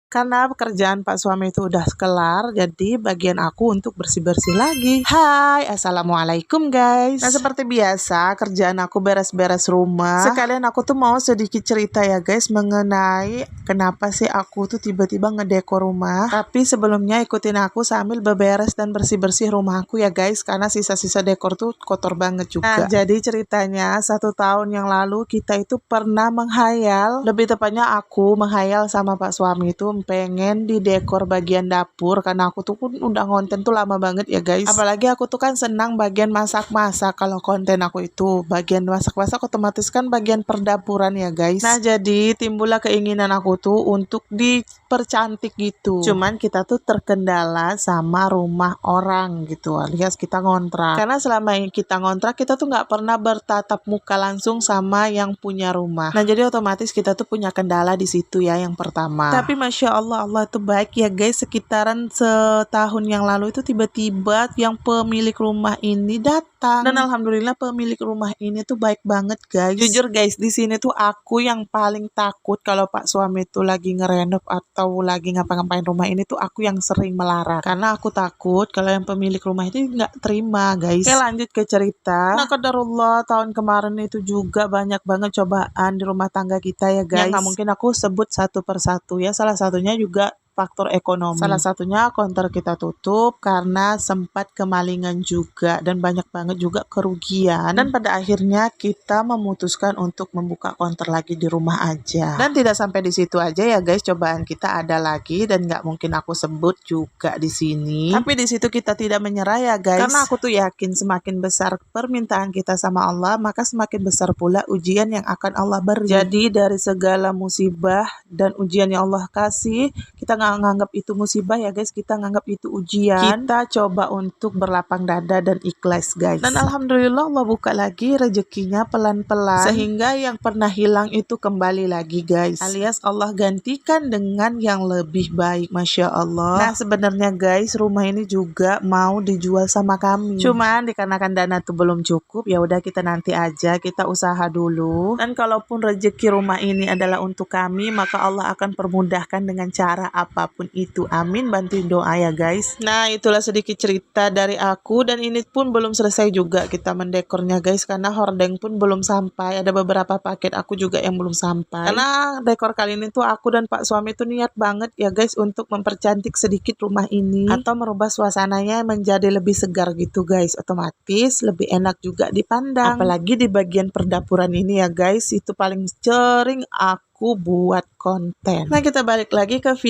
Karena pekerjaan Pak suami itu udah kelar, jadi bagian aku untuk bersih-bersih lagi. Hai, assalamualaikum guys. Nah seperti biasa, kerjaan aku beres-beres rumah. Sekalian aku tuh mau sedikit cerita ya guys, mengenai kenapa sih aku tuh tiba-tiba ngedekor rumah. Tapi sebelumnya ikutin aku sambil beberes dan bersih-bersih rumahku ya guys, karena sisa-sisa dekor tuh kotor banget juga. Nah jadi ceritanya 1 tahun yang lalu kita itu pernah menghayal, lebih tepatnya aku menghayal sama Pak suami itu pengen di dekor bagian dapur, karena aku tuh pun udah konten tuh lama banget ya guys. Apalagi aku tuh kan senang bagian masak-masak. Kalau konten aku itu bagian masak-masak, otomatis kan bagian perdapuran ya guys. Nah jadi timbullah keinginan aku tuh untuk dipercantik gitu. Cuman kita tuh terkendala sama rumah orang gitu, alias kita ngontrak. Karena selama ini kita ngontrak, kita tuh nggak pernah bertatap muka langsung sama yang punya rumah. Nah jadi otomatis kita tuh punya kendala di situ ya yang pertama. Tapi masya Allah, Allah itu baik ya guys. Sekitaran setahun yang lalu itu tiba-tiba yang pemilik rumah ini datang, dan alhamdulillah pemilik rumah ini tuh baik banget guys. Jujur guys, di sini tuh aku yang paling takut kalau Pak suami tuh lagi ngerenov atau lagi ngapa-ngapain rumah ini tuh aku yang sering melarang, karena aku takut kalau yang pemilik rumah itu nggak terima guys. Oke lanjut ke cerita. Nah qadarullah, tahun kemarin itu juga banyak banget cobaan di rumah tangga kita ya guys. Yang nggak mungkin aku sebut satu persatu ya, salah satunya juga faktor ekonomi. Salah satunya konter kita tutup karena sempat kemalingan juga, dan banyak banget juga kerugian. Dan pada akhirnya kita memutuskan untuk membuka konter lagi di rumah aja. Dan tidak sampai di situ aja ya guys, cobaan kita ada lagi dan nggak mungkin aku sebut juga di sini. Tapi di situ kita tidak menyerah ya guys. Karena aku tuh yakin semakin besar permintaan kita sama Allah, maka semakin besar pula ujian yang akan Allah beri. Jadi dari segala musibah dan ujian yang Allah kasih, kita nggak nganggap itu musibah ya guys, kita nganggap itu ujian. Kita coba untuk berlapang dada dan ikhlas guys. Dan alhamdulillah Allah buka lagi rezekinya pelan-pelan, sehingga yang pernah hilang itu kembali lagi guys, alias Allah gantikan dengan yang lebih baik, masya Allah. Nah sebenarnya guys, rumah ini juga mau dijual sama kami, cuman dikarenakan dana tuh belum cukup, ya udah kita nanti aja, kita usaha dulu. Dan kalaupun rezeki rumah ini adalah untuk kami, maka Allah akan permudahkan dengan cara apapun itu. Amin, bantuin doa ya guys. Nah itulah sedikit cerita dari aku, dan ini pun belum selesai juga kita mendekornya guys, karena hordeng pun belum sampai. Ada beberapa paket aku juga yang belum sampai, karena dekor kali ini tuh aku dan Pak suami tuh niat banget ya guys untuk mempercantik sedikit rumah ini, atau merubah suasananya menjadi lebih segar gitu guys, otomatis lebih enak juga dipandang. Apalagi di bagian perdapuran ini ya guys, itu paling sering aku buat konten. Nah kita balik lagi ke video